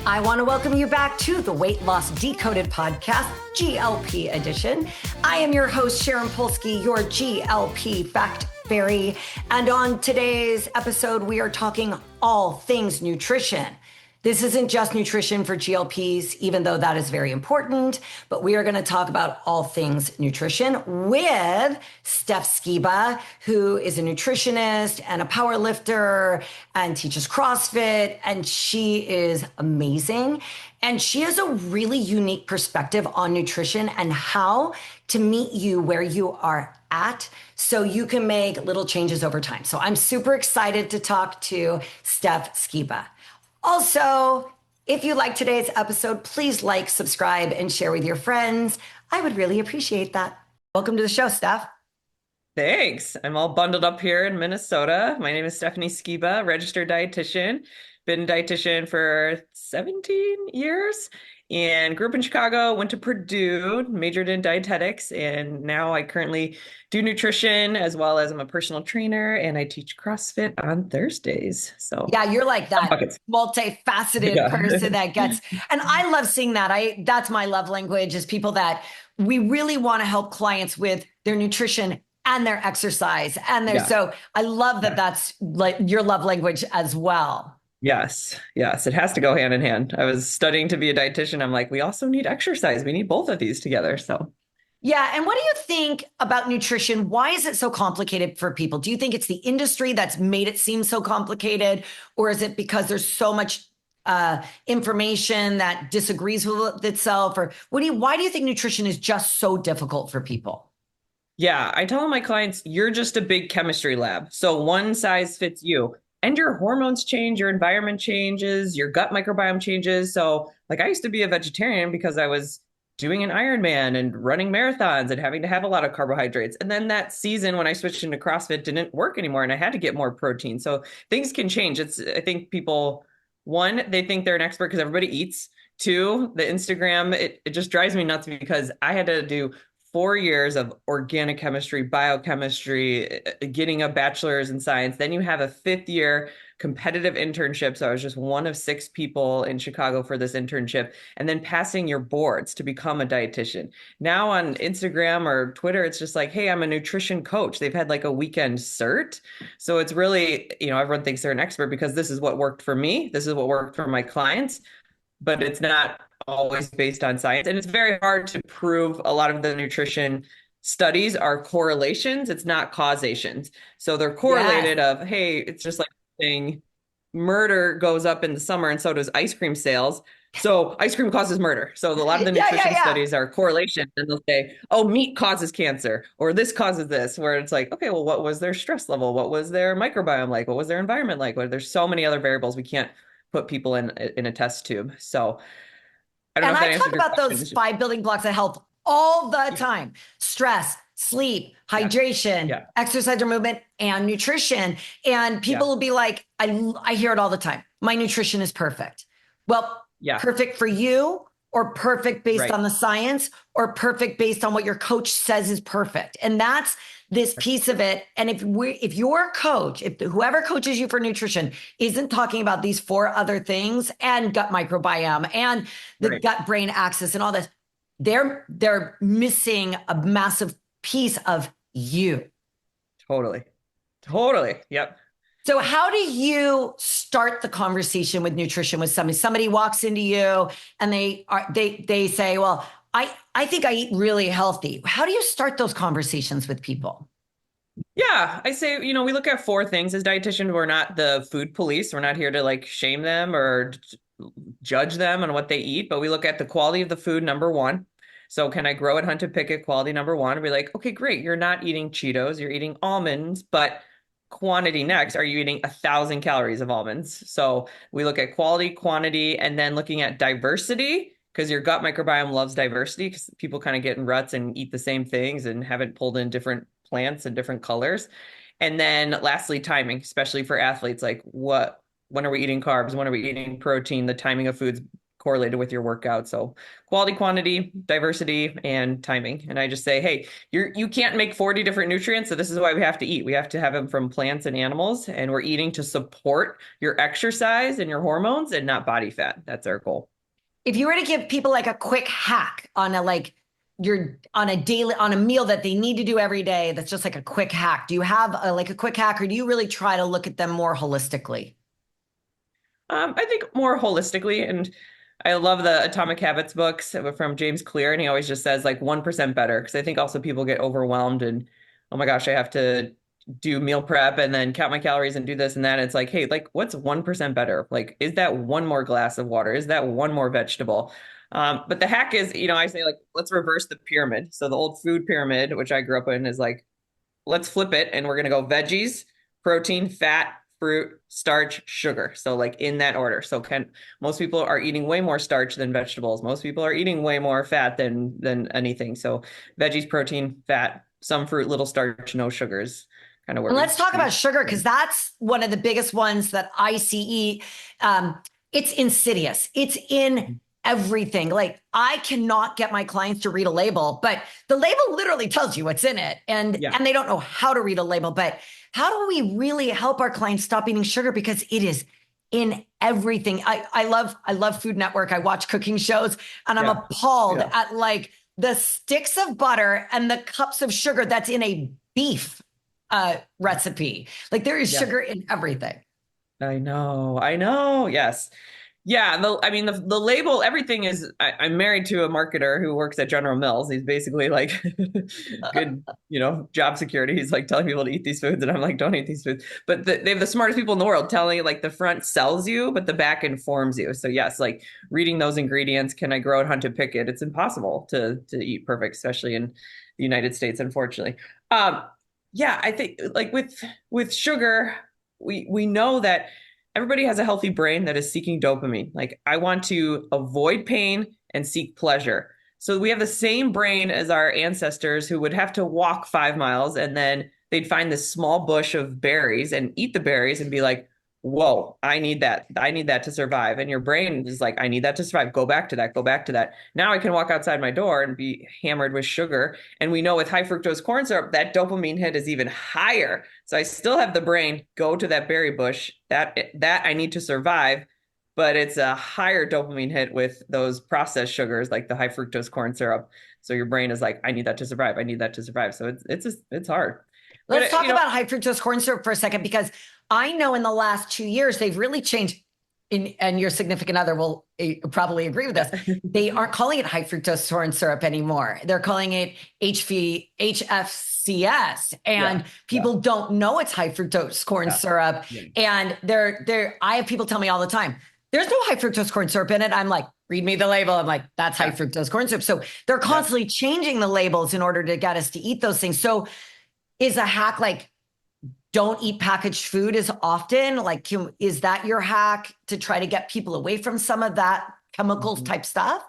I want to welcome you back to the Weight Loss Decoded Podcast, GLP edition. I am your host, Sharon Polsky, your GLP fact fairy. And on today's episode, we are talking all things nutrition. This isn't just nutrition for GLPs, even though that is very important, but we are going to talk about all things nutrition with Steph Skeba, who is a nutritionist and a power lifter and teaches CrossFit, and she is amazing. And she has a really unique perspective on nutrition and how to meet you where you are at so you can make little changes over time. So I'm super excited to talk to Steph Skeba. Also, if you like today's episode, please like, subscribe, and share with your friends. I would really appreciate that. Welcome to the show, Steph. Thanks. I'm all bundled up here in Minnesota. My name is Stephanie Skeba, registered dietitian. Been a dietitian for 17 years and grew up in Chicago, went to Purdue, majored in dietetics, and now I currently do nutrition as well as I'm a personal trainer and I teach CrossFit on Thursdays. So yeah, you're like that multifaceted person that gets, and I love seeing that. That's my love language, is people that we really want to help clients with their nutrition and their exercise and their, so I love that that's like your love language as well. Yes. It has to go hand in hand. I was studying to be a dietitian. I'm like, we also need exercise. We need both of these together. So yeah. And what do you think about nutrition? Why is it so complicated for people? Do you think it's the industry that's made it seem so complicated? Or is it because there's so much information that disagrees with itself? Or why do you think nutrition is just so difficult for people? Yeah, I tell my clients, you're just a big chemistry lab. So one size fits you. And your hormones change, your environment changes, your gut microbiome changes. So like I used to be a vegetarian because I was doing an Ironman and running marathons and having to have a lot of carbohydrates. And then that season when I switched into CrossFit didn't work anymore and I had to get more protein. So things can change. I think people, one, they think they're an expert because everybody eats. Two, the Instagram, it just drives me nuts because I had to do 4 years of organic chemistry, biochemistry, getting a bachelor's in science. Then you have a 5th year competitive internship. So I was just one of 6 people in Chicago for this internship, and then passing your boards to become a dietitian. Now on Instagram or Twitter, it's just like, hey, I'm a nutrition coach. They've had like a weekend cert. So it's really, everyone thinks they're an expert because this is what worked for me. This is what worked for my clients, but it's not always based on science. And it's very hard to prove. A lot of the nutrition studies are correlations. It's not causations. So they're correlated of, hey, it's just like saying murder goes up in the summer and so does ice cream sales. So ice cream causes murder. So a lot of the nutrition studies are correlation. And they'll say, oh, meat causes cancer or this causes this, where it's like, okay, well, what was their stress level? What was their microbiome like? What was their environment like? There's so many other variables we can't put people in a test tube. So I talk about those 5 building blocks of health all the time: stress, sleep, hydration, exercise or movement, and nutrition. And people will be like, I hear it all the time. My nutrition is perfect. Well, perfect for you, or perfect based on the science, or perfect based on what your coach says is perfect. And that's this piece of it. And if your coach, if whoever coaches you for nutrition isn't talking about these 4 other things and gut microbiome and the gut brain axis and all this, they're missing a massive piece of you. Totally. Yep. So how do you start the conversation with nutrition with somebody? Somebody walks into you and they say, well, I think I eat really healthy. How do you start those conversations with people? Yeah, I say, we look at 4 things as dietitians. We're not the food police. We're not here to like shame them or judge them on what they eat, but we look at the quality of the food, number 1. So can I grow it, hunt and pick it, quality number 1? And be like, okay, great. You're not eating Cheetos, you're eating almonds, but quantity next. Are you eating 1,000 calories of almonds? So we look at quality, quantity, and then looking at diversity, because your gut microbiome loves diversity, because people kind of get in ruts and eat the same things and haven't pulled in different plants and different colors. And then lastly, timing, especially for athletes, like when are we eating carbs? When are we eating protein? The timing of foods correlated with your workout. So quality, quantity, diversity, and timing. And I just say, hey, you can't make 40 different nutrients. So this is why we have to eat. We have to have them from plants and animals, and we're eating to support your exercise and your hormones and not body fat. That's our goal. If you were to give people like a quick hack on on a meal that they need to do every day, that's just like a quick hack. Do you have like a quick hack, or do you really try to look at them more holistically? I think more holistically, and I love the Atomic Habits books from James Clear, and he always just says like 1% better, because I think also people get overwhelmed and, oh my gosh, I have to do meal prep and then count my calories and do this and that. It's like, hey, like what's 1% better? Like, is that one more glass of water? Is that one more vegetable? But the hack is, I say like, let's reverse the pyramid. So the old food pyramid, which I grew up in, is like, let's flip it and we're going to go veggies, protein, fat, fruit, starch, sugar. So like in that order. So most people are eating way more starch than vegetables. Most people are eating way more fat than anything. So veggies, protein, fat, some fruit, little starch, no sugars. Kind of where let's talk about sugar, because that's one of the biggest ones that I see. It's insidious. It's in everything. Like, I cannot get my clients to read a label, but the label literally tells you what's in it, and they don't know how to read a label. But how do we really help our clients stop eating sugar? Because it is in everything. I love Food Network. I watch cooking shows, and I'm appalled at like the sticks of butter and the cups of sugar that's in a beef recipe. Like, there is sugar in everything. I know. Yes. Yeah. The label, everything is, I'm married to a marketer who works at General Mills. He's basically like good, job security. He's like telling people to eat these foods. And I'm like, don't eat these foods. But they have the smartest people in the world telling you, like, the front sells you, but the back informs you. So yes, like reading those ingredients, can I grow it, hunt it, pick it? It's impossible to eat perfect, especially in the United States, unfortunately. Yeah, I think like with sugar, we know that everybody has a healthy brain that is seeking dopamine. Like, I want to avoid pain and seek pleasure. So we have the same brain as our ancestors, who would have to walk 5 miles and then they'd find this small bush of berries and eat the berries and be like, whoa, I need that. I need that to survive. And your brain is like, I need that to survive. Go back to that. Go back to that. Now I can walk outside my door and be hammered with sugar. And we know with high fructose corn syrup, that dopamine hit is even higher. So I still have the brain go to that berry bush that I need to survive, but it's a higher dopamine hit with those processed sugars, like the high fructose corn syrup. So your brain is like, I need that to survive. I need that to survive. So it's hard. Let's talk about high fructose corn syrup for a second, because I know in the last 2 years, they've really changed, and your significant other will probably agree with this. They aren't calling it high fructose corn syrup anymore. They're calling it HFCS, and people don't know it's high fructose corn syrup. And I have people tell me all the time, there's no high fructose corn syrup in it. I'm like, read me the label. I'm like, that's high fructose corn syrup. So they're constantly changing the labels in order to get us to eat those things. So is a hack like, don't eat packaged food as often? Like, is that your hack to try to get people away from some of that chemicals type stuff?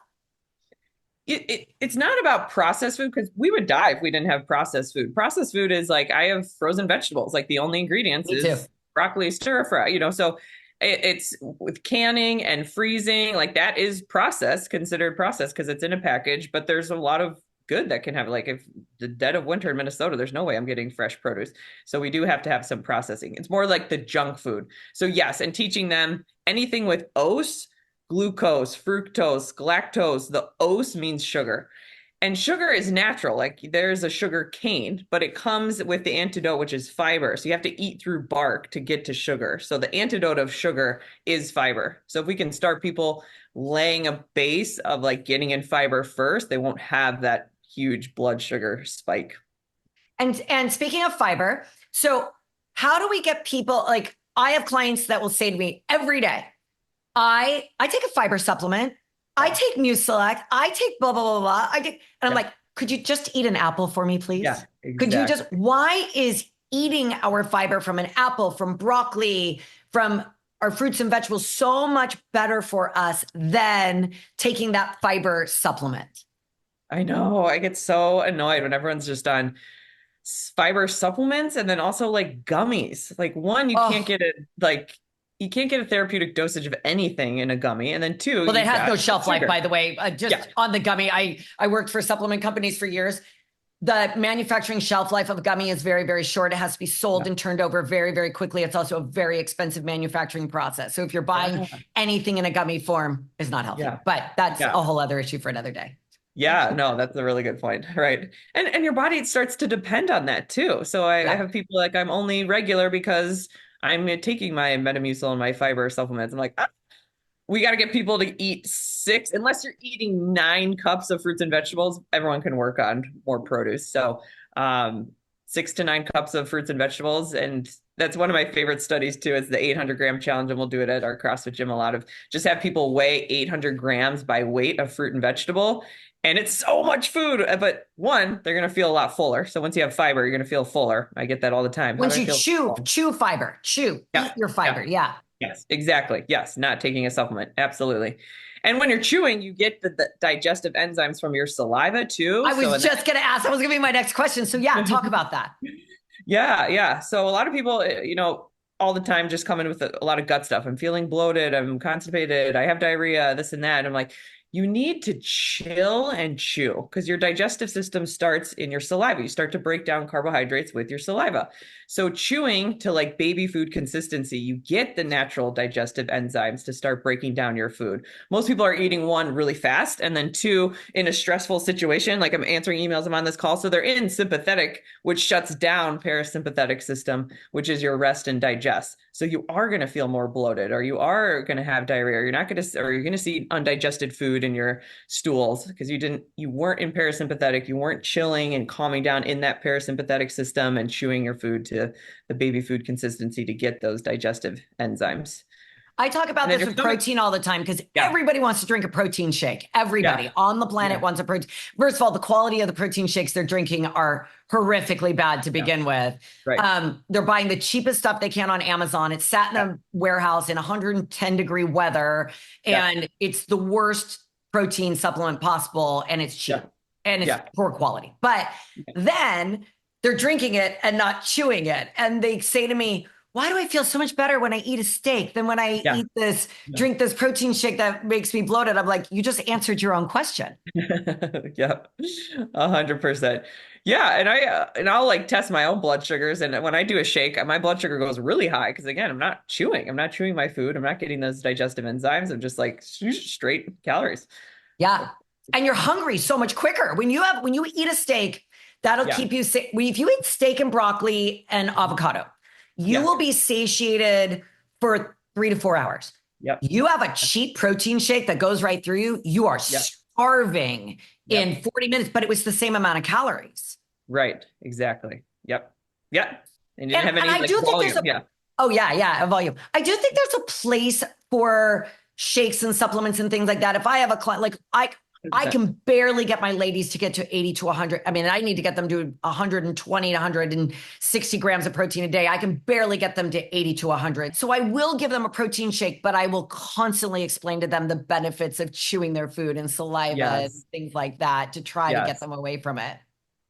It's not about processed food, because we would die if we didn't have processed food. Processed food is like, I have frozen vegetables. Like, the only ingredients is broccoli stir fry, so it's with canning and freezing, like that is considered processed because it's in a package, but there's a lot of good that can have, like, if the dead of winter in Minnesota, there's no way I'm getting fresh produce. So we do have to have some processing. It's more like the junk food. So yes, and teaching them anything with OS, glucose, fructose, galactose. The OS means sugar. And sugar is natural. Like, there's a sugar cane, but it comes with the antidote, which is fiber. So you have to eat through bark to get to sugar. So the antidote of sugar is fiber. So if we can start people laying a base of like getting in fiber first, they won't have that huge blood sugar spike. And speaking of fiber, so how do we get people, like, I have clients that will say to me every day, I take a fiber supplement, I take Mucilac, I take blah, blah, blah, blah. And I'm like, could you just eat an apple for me, please? Yeah, exactly. Could you why is eating our fiber from an apple, from broccoli, from our fruits and vegetables so much better for us than taking that fiber supplement? I know. I get so annoyed when everyone's just on fiber supplements and then also like gummies. Like, one, you can't get it like you can't get a therapeutic dosage of anything in a gummy. And then two, Well, they you've have got no shelf life, sugar. by the way. Just on the gummy, I worked for supplement companies for years. The manufacturing shelf life of a gummy is very, very short. It has to be sold and turned over very, very quickly. It's also a very expensive manufacturing process. So if you're buying anything in a gummy form, it's not healthy. But that's a whole other issue for another day. Yeah, no, that's a really good point. Right. And your body starts to depend on that too. So I have people like, I'm only regular because I'm taking my Metamucil and my fiber supplements. I'm like, we got to get people to eat 6, unless you're eating 9 cups of fruits and vegetables, everyone can work on more produce. So 6 to 9 cups of fruits and vegetables. And that's one of my favorite studies too, is the 800-gram challenge. And we'll do it at our CrossFit gym a lot of, just have people weigh 800 grams by weight of fruit and vegetable. And it's so much food, but one, they're going to feel a lot fuller. So once you have fiber, you're going to feel fuller. I get that all the time. Once you chew fiber, eat your fiber. Yeah. Yes, exactly. Yes, not taking a supplement. Absolutely. And when you're chewing, you get the digestive enzymes from your saliva too. I was just going to ask. That was going to be my next question. So yeah, talk about that. Yeah. So a lot of people, all the time just come in with a lot of gut stuff. I'm feeling bloated. I'm constipated. I have diarrhea, this and that. I'm like, you need to chill and chew because your digestive system starts in your saliva. You start to break down carbohydrates with your saliva. So chewing to like baby food consistency, you get the natural digestive enzymes to start breaking down your food. Most people are eating 1 really fast and then 2 in a stressful situation. Like I'm answering emails, I'm on this call. So they're in sympathetic, which shuts down parasympathetic system, which is your rest and digest. So you are going to feel more bloated, or you are going to have diarrhea, or you're going to see undigested food in your stools because you weren't in parasympathetic, you weren't chilling and calming down in that parasympathetic system and chewing your food to the baby food consistency to get those digestive enzymes. I talk about this with protein all the time because everybody wants to drink a protein shake. Everybody on the planet wants a protein. First of all, the quality of the protein shakes they're drinking are horrifically bad to begin with. Right. They're buying the cheapest stuff they can on Amazon. It's sat in a warehouse in 110-degree weather, and it's the worst protein supplement possible, and it's cheap, and it's poor quality. But then they're drinking it and not chewing it. And they say to me, why do I feel so much better when I eat a steak than when I eat this, drink this protein shake that makes me bloated? I'm like, you just answered your own question. 100%. Yeah. And I'll like test my own blood sugars. And when I do a shake, my blood sugar goes really high. Cause again, I'm not chewing my food. I'm not getting those digestive enzymes. I'm just like straight calories. Yeah. And you're hungry so much quicker. When you eat a steak, that'll keep you sick. If you eat steak and broccoli and avocado, you will be satiated for 3 to 4 hours. Yep. You have a cheap protein shake that goes right through you. You are starving in 40 minutes, but it was the same amount of calories. Right. Exactly. Yep. Yeah. And you didn't have any I do volume. Think there's a volume. I do think there's a place for shakes and supplements and things like that. If I have a client, like I can barely get my ladies to get to 80 to 100. I mean, I need to get them to 120 to 160 grams of protein a day. I can barely get them to 80 to 100. So I will give them a protein shake, but I will constantly explain to them the benefits of chewing their food and saliva and things like that to try to get them away from it.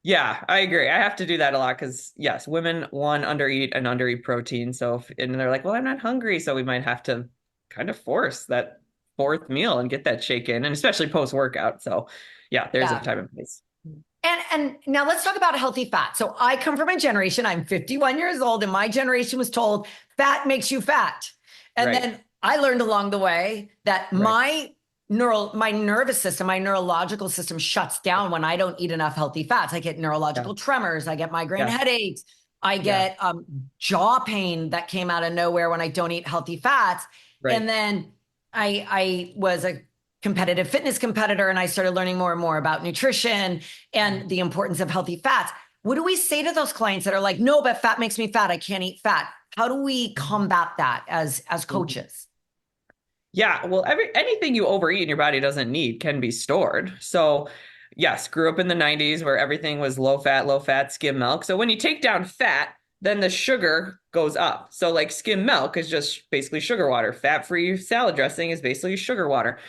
Yeah, I agree. I have to do that a lot because women undereat protein. So, and they're like, well, I'm not hungry. So we might have to kind of force that 4th meal and get that shake in, and especially post-workout. So there's a time and place. And now let's talk about healthy fat. So I come from a generation, I'm 51 years old, and my generation was told fat makes you fat. And then I learned along the way that my nervous system, my neurological system shuts down when I don't eat enough healthy fats. I get neurological tremors. I get migraine headaches. I get jaw pain that came out of nowhere when I don't eat healthy fats. And then I was a competitive fitness competitor, and I started learning more and more about nutrition and the importance of healthy fats. What do we say to those clients that are like, no, but fat makes me fat, I can't eat fat? How do we combat that as coaches? Yeah, well, anything you overeat in your body doesn't need can be stored. So yes, grew up in the 90s where everything was low fat skim milk. So when you take down fat, then the sugar goes up. So like skim milk is just basically sugar water. Fat-free salad dressing is basically sugar water.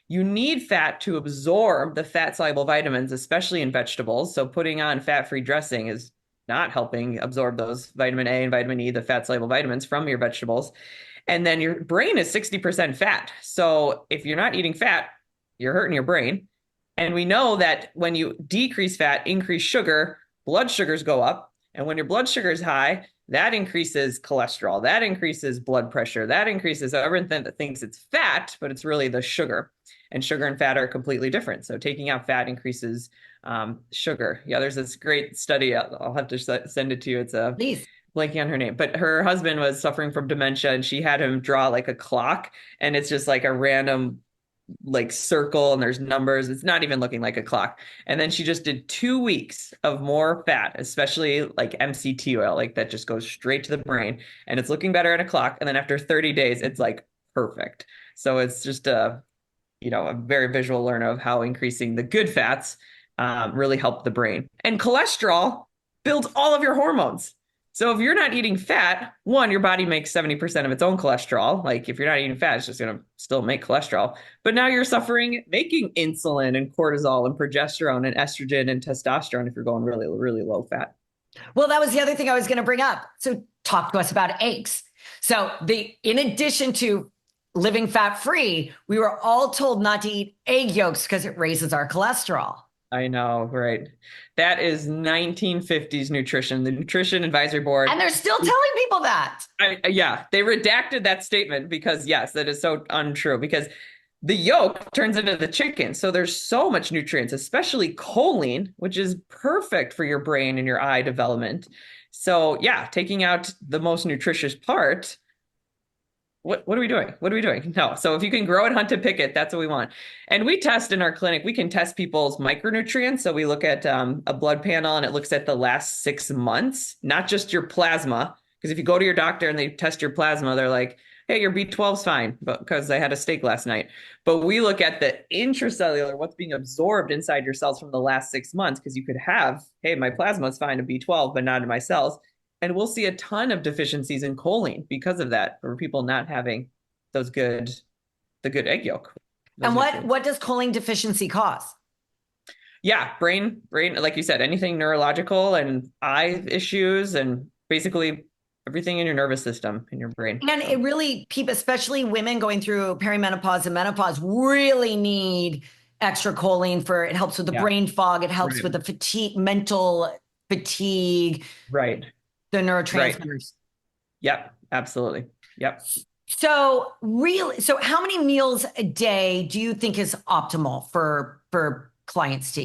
You need fat to absorb the fat-soluble vitamins, especially in vegetables. So putting on fat-free dressing is not helping absorb those vitamin A and vitamin E, the fat soluble vitamins from your vegetables. And then your brain is 60% fat. So if you're not eating fat, you're hurting your brain. And we know that when you decrease fat, increase sugar, blood sugars go up. And when your blood sugar is high, that increases cholesterol, that increases blood pressure, that increases everything that thinks it's fat, but it's really the sugar. And sugar and fat are completely different. So taking out fat increases sugar. Yeah, there's this great study. I'll have to send it to you. It's a Please. blanking on her name, but her husband was suffering from dementia and she had him draw like a clock, and it's just like a random like circle and there's numbers. It's not even looking like a clock. And then she just did 2 weeks of more fat, especially like MCT oil, like that just goes straight to the brain, and it's looking better at a clock. And then after 30 days, it's like perfect. So it's just a very visual learn of how increasing the good fats really help the brain. And cholesterol builds all of your hormones. So if you're not eating fat, one, your body makes 70% of its own cholesterol. Like if you're not eating fat, it's just going to still make cholesterol. But now you're suffering making insulin and cortisol and progesterone and estrogen and testosterone if you're going really, really low fat. Well, that was the other thing I was going to bring up. So talk to us about eggs. So in addition to living fat-free, we were all told not to eat egg yolks because it raises our cholesterol. I know, right? That is 1950s nutrition, the Nutrition Advisory Board. And they're still telling people that. Yeah, they redacted that statement because, yes, that is so untrue because the yolk turns into the chicken. So there's so much nutrients, especially choline, which is perfect for your brain and your eye development. So yeah, taking out the most nutritious part. What are we doing? What are we doing? No. So if you can grow it, hunt it, pick it, that's what we want. And we test in our clinic, we can test people's micronutrients. So we look at a blood panel and it looks at the last 6 months, not just your plasma. Because if you go to your doctor and they test your plasma, they're like, hey, your B12's fine, but because I had a steak last night. But we look at the intracellular, what's being absorbed inside your cells from the last 6 months, because you could have, hey, my plasma is fine in B12, but not in my cells. And we'll see a ton of deficiencies in choline because of that, for people not having the good egg yolk. And what does choline deficiency cause? Yeah, brain, like you said, anything neurological and eye issues and basically everything in your nervous system, in your brain. And it really, people, especially women going through perimenopause and menopause, really need extra choline it helps with the brain fog. It helps with the mental fatigue. Right. The neurotransmitters. Right. Yep, absolutely. Yep. So how many meals a day do you think is optimal for clients to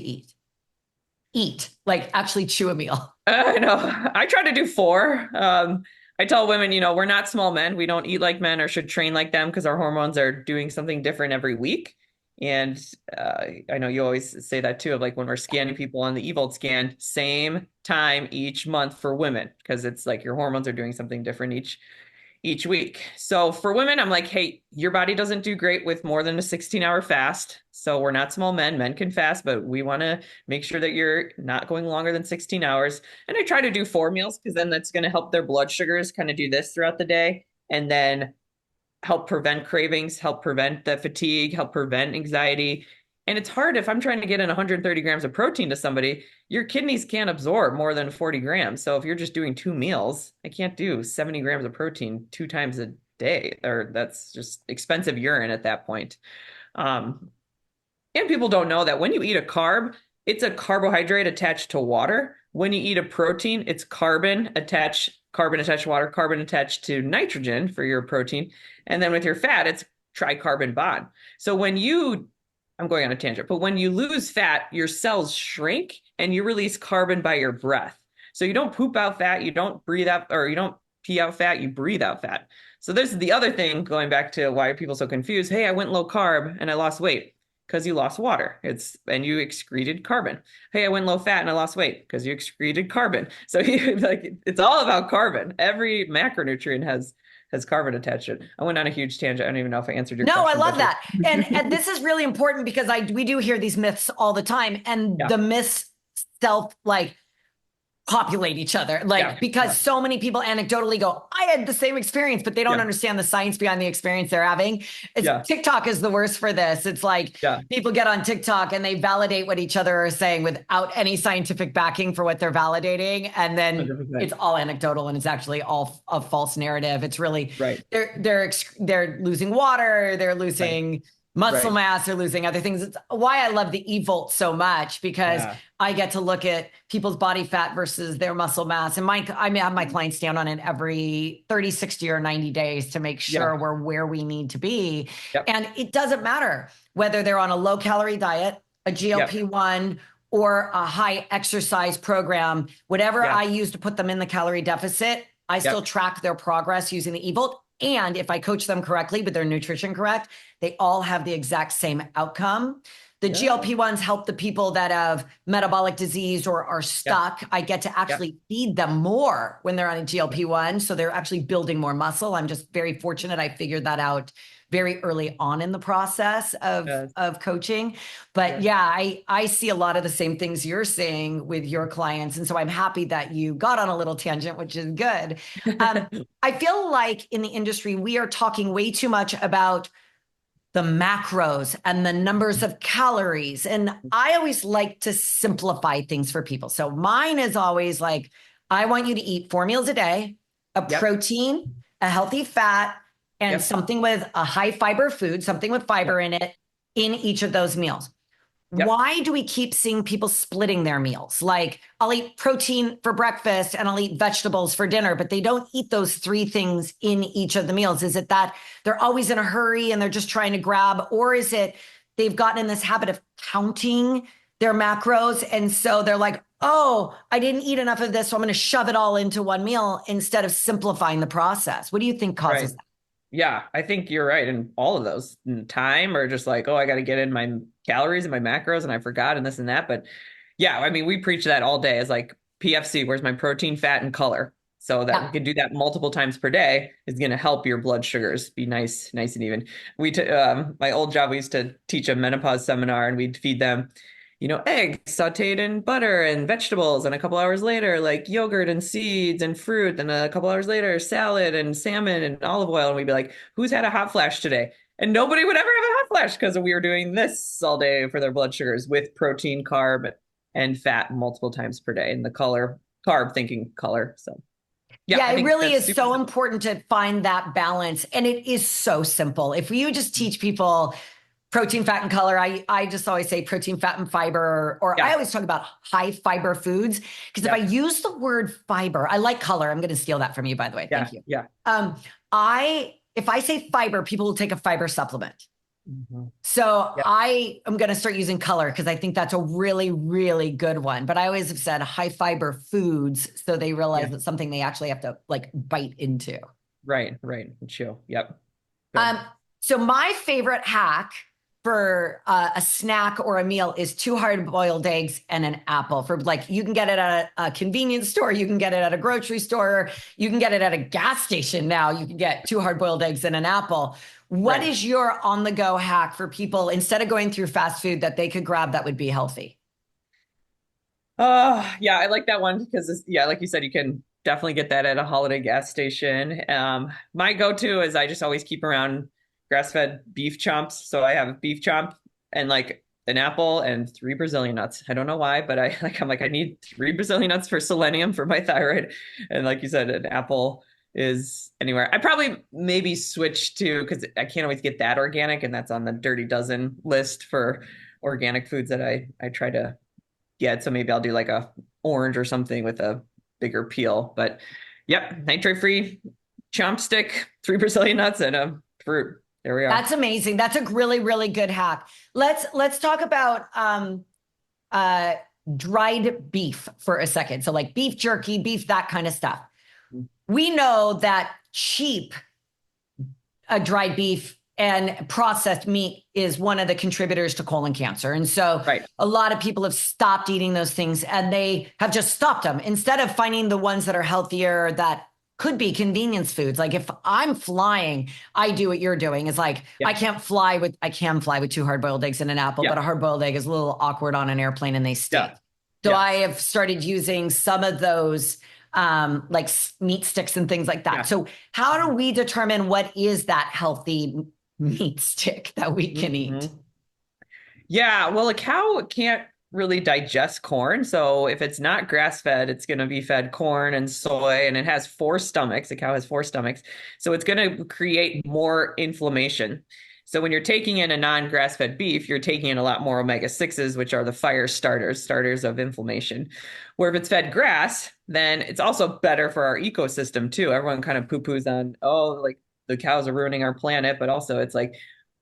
eat, like actually chew a meal? I know. I try to do 4. I tell women, we're not small men. We don't eat like men or should train like them because our hormones are doing something different every week. And I know you always say that too, of like when we're scanning people on the EVOLT scan, same time each month for women, because it's like your hormones are doing something different each week. So for women, I'm like, hey, your body doesn't do great with more than a 16-hour fast. So we're not small men. Men can fast, but we want to make sure that you're not going longer than 16 hours. And I try to do 4 meals because then that's going to help their blood sugars kind of do this throughout the day. And then help prevent cravings, help prevent the fatigue, help prevent anxiety. And it's hard if I'm trying to get in 130 grams of protein to somebody, your kidneys can't absorb more than 40 grams. So if you're just doing 2 meals, I can't do 70 grams of protein 2 times a day, or that's just expensive urine at that point. And people don't know that when you eat a carb, it's a carbohydrate attached to water. When you eat a protein, it's carbon attached to water, carbon attached to nitrogen for your protein. And then with your fat, it's tricarbon bond. So I'm going on a tangent, but when you lose fat, your cells shrink and you release carbon by your breath. So you don't poop out fat, you don't breathe out, or you don't pee out fat, you breathe out fat. So this is the other thing, going back to why are people so confused. Hey, I went low carb and I lost weight. Because you lost water, and you excreted carbon. Hey, I went low fat and I lost weight because you excreted carbon. So it's all about carbon. Every macronutrient has carbon attached to it. I went on a huge tangent. I don't even know if I answered your question. No, I love that. And this is really important because we do hear these myths all the time, and the myths populate each other. Like, because so many people anecdotally go, I had the same experience, but they don't understand the science behind the experience they're having. TikTok is the worst for this. It's like people get on TikTok and they validate what each other are saying without any scientific backing for what they're validating. And then 100%. It's all anecdotal and it's actually all a false narrative. It's really, they're losing water, they're losing muscle mass, they're losing other things. It's why I love the eVolt so much, because I get to look at people's body fat versus their muscle mass. And I have my clients stand on it every 30, 60, or 90 days to make sure we're where we need to be. And it doesn't matter whether they're on a low calorie diet, a GLP-1, or a high exercise program, whatever I use to put them in the calorie deficit, I still track their progress using the eVolt. And if I coach them correctly with their nutrition correct, they all have the exact same outcome. The GLP-1s help the people that have metabolic disease or are stuck. I get to actually feed them more when they're on a GLP-1. So they're actually building more muscle. I'm just very fortunate. I figured that out very early on in the process of coaching. But I see a lot of the same things you're saying with your clients. And so I'm happy that you got on a little tangent, which is good. I feel like in the industry, we are talking way too much about the macros and the numbers of calories. And I always like to simplify things for people. So mine is always like, I want you to eat 4 meals a day, a protein, a healthy fat, and something with a high fiber food, something with fiber in it, in each of those meals. Why do we keep seeing people splitting their meals? Like, I'll eat protein for breakfast and I'll eat vegetables for dinner, but they don't eat those 3 things in each of the meals. Is it that they're always in a hurry and they're just trying to grab, or is it they've gotten in this habit of counting their macros? And so they're like, oh, I didn't eat enough of this, so I'm going to shove it all into one meal instead of simplifying the process. What do you think causes that? Yeah, I think you're right in all of those. Time, or just like, oh, I got to get in my calories and my macros and I forgot and this and that. But yeah, I mean, we preach that all day. It's like PFC, where's my protein, fat, and color? So that we can do that multiple times per day is going to help your blood sugars be nice and even. My old job, we used to teach a menopause seminar and we'd feed them, eggs sauteed in butter and vegetables. And a couple hours later, like yogurt and seeds and fruit. And a couple hours later, salad and salmon and olive oil. And we'd be like, who's had a hot flash today? And nobody would ever have a hot flash because we were doing this all day for their blood sugars with protein, carb, and fat multiple times per day. And the carb thinking color. So it really is so important to find that balance. And it is so simple. If you just teach people protein, fat, and color, I just always say protein, fat, and fiber, or I always talk about high fiber foods. Because if I use the word fiber, I like color. I'm going to steal that from you, by the way. Thank you. If I say fiber, people will take a fiber supplement. So I am going to start using color because I think that's a really, really good one. But I always have said high fiber foods, so they realize it's something they actually have to like bite into. Right. Chill. Yep. So my favorite hack for a snack or a meal is 2 hard-boiled eggs and an apple. For like, you can get it at a convenience store, you can get it at a grocery store, you can get it at a gas station now. You can get 2 hard-boiled eggs and an apple. What is your on-the-go hack for people instead of going through fast food that they could grab that would be healthy? I like that one because like you said, you can definitely get that at a holiday gas station. My go-to is I just always keep around grass-fed beef chomps. So I have a beef chomp and like an apple and 3 Brazilian nuts. I don't know why, but I'm like, I need 3 Brazilian nuts for selenium for my thyroid. And like you said, an apple is anywhere. I probably maybe switch to, because I can't always get that organic, and that's on the Dirty Dozen list for organic foods that I try to get. So maybe I'll do like a orange or something with a bigger peel. But nitrate-free chomp stick, 3 Brazilian nuts, and a fruit. There we are. That's amazing. That's a really, really good hack. Let's talk about dried beef for a second. So like beef jerky, beef, that kind of stuff. We know that cheap dried beef and processed meat is one of the contributors to colon cancer. And so a lot of people have stopped eating those things and they have just stopped them instead of finding the ones that are healthier that could be convenience foods. Like if I'm flying, I do what you're doing. It's like, I can fly with 2 hard-boiled eggs and an apple, but a hard-boiled egg is a little awkward on an airplane and they stink. So I have started using some of those like meat sticks and things like that. Yeah. So how do we determine what is that healthy meat stick that we can eat? Yeah, well, a cow can't really digest corn. So if it's not grass-fed, it's going to be fed corn and soy, and it has 4 stomachs. A cow has 4 stomachs. So it's going to create more inflammation. So when you're taking in a non-grass-fed beef, you're taking in a lot more omega-6s, which are the fire starters of inflammation. Where if it's fed grass, then it's also better for our ecosystem too. Everyone kind of poo-poos on, oh, like the cows are ruining our planet, but also it's like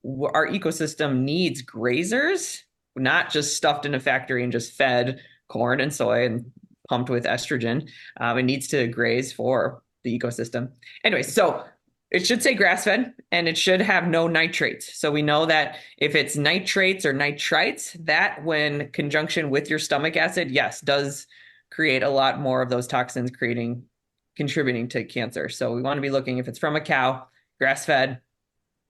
our ecosystem needs grazers, not just stuffed in a factory and just fed corn and soy and pumped with estrogen. It needs to graze for the ecosystem. Anyway, so it should say grass-fed and it should have no nitrates. So we know that if it's nitrates or nitrites, that when conjunction with your stomach acid, yes, does create a lot more of those toxins contributing to cancer. So we want to be looking if it's from a cow, grass-fed,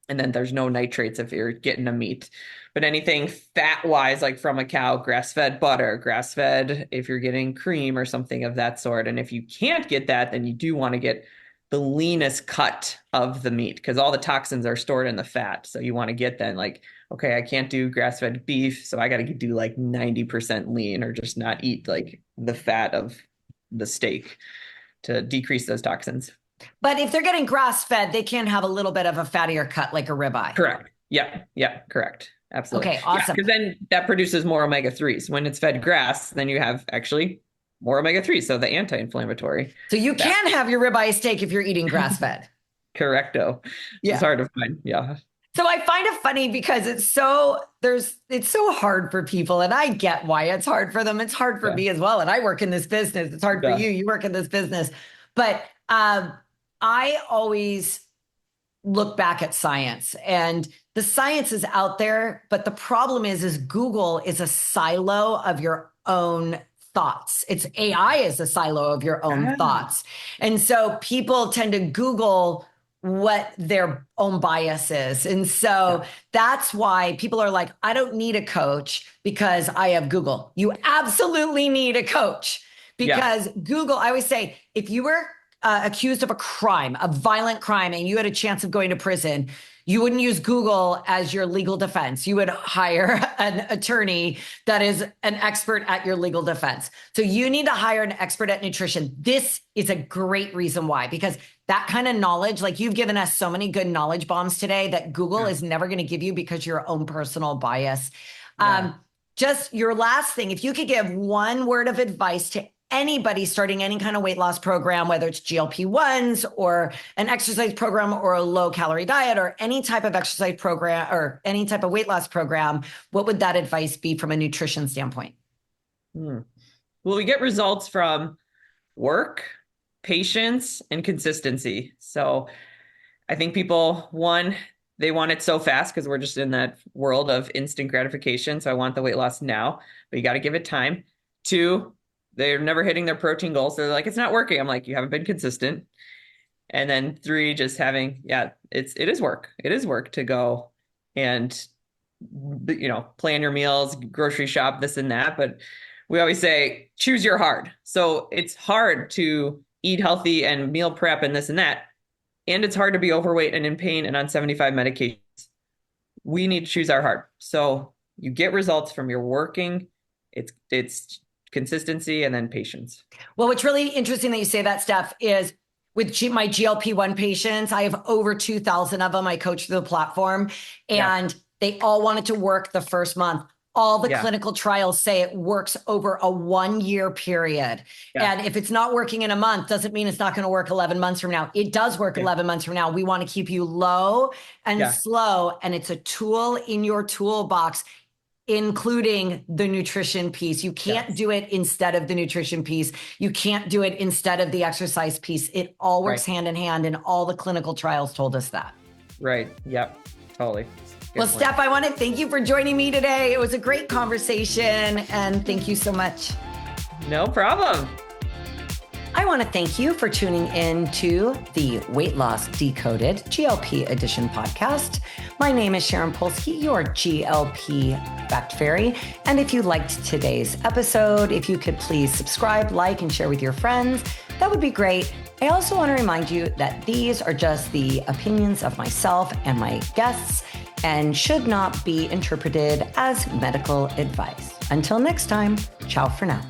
and then there's no nitrates if you're getting a meat. But anything fat-wise, like from a cow, grass-fed butter, grass-fed if you're getting cream or something of that sort. And if you can't get that, then you do want to get the leanest cut of the meat because all the toxins are stored in the fat. So you want to get then like, okay, I can't do grass-fed beef, so I got to do like 90% lean or just not eat like the fat of the steak to decrease those toxins. But if they're getting grass-fed, they can have a little bit of a fattier cut like a ribeye. Correct. Yeah, correct. Absolutely. Okay, awesome. Because then that produces more omega-3s. When it's fed grass, then you have actually more omega-3s, so the anti-inflammatory. So you can have your ribeye steak if you're eating grass-fed. Correcto. Yeah. It's hard to find. Yeah. So I find it funny because it's so hard for people, and I get why it's hard for them. It's hard for me as well, and I work in this business. It's hard for you. You work in this business, but I always look back at science, and the science is out there, but the problem is Google is a silo of your own thoughts. It's AI is a silo of your own thoughts. And so people tend to Google what their own bias is. And so that's why people are like, I don't need a coach because I have Google. You absolutely need a coach because Google, I always say, if you were accused of a violent crime, and you had a chance of going to prison, you wouldn't use Google as your legal defense. You would hire an attorney that is an expert at your legal defense. So you need to hire an expert at nutrition. This is a great reason why, because that kind of knowledge, like you've given us so many good knowledge bombs today that Google is never going to give you because your own personal bias. Just your last thing, if you could give one word of advice to anybody starting any kind of weight loss program, whether it's GLP-1s or an exercise program or a low calorie diet or any type of exercise program or any type of weight loss program, what would that advice be from a nutrition standpoint? Well, we get results from work, patience, and consistency. So I think people, one, they want it so fast because we're just in that world of instant gratification. So I want the weight loss now, but you got to give it time. 2, they're never hitting their protein goals. They're like, it's not working. I'm like, you haven't been consistent. And then 3, just having, it is work. It is work to go and, plan your meals, grocery shop, this and that. But we always say, choose your hard. So it's hard to eat healthy and meal prep and this and that. And it's hard to be overweight and in pain and on 75 medications. We need to choose our hard. So you get results from your working. It's consistency and then patience. Well, what's really interesting that you say that, Steph, is with my GLP-1 patients, I have over 2,000 of them. I coach through the platform, and they all wanted to work the first month. All the clinical trials say it works over a 1-year period. And if it's not working in a month, doesn't mean it's not going to work 11 months from now. It does work 11 months from now. We want to keep you low and slow. And it's a tool in your toolbox, including the nutrition piece. You can't do it instead of the nutrition piece. You can't do it instead of the exercise piece. It all works hand in hand, and all the clinical trials told us that. Right. Yep. Totally. Well, Steph, I want to thank you for joining me today. It was a great conversation, and thank you so much. No problem. I want to thank you for tuning in to the Weight Loss Decoded GLP Edition podcast. My name is Sharon Polsky, your GLP Fact Fairy. And if you liked today's episode, if you could please subscribe, like, and share with your friends, that would be great. I also want to remind you that these are just the opinions of myself and my guests and should not be interpreted as medical advice. Until next time, ciao for now.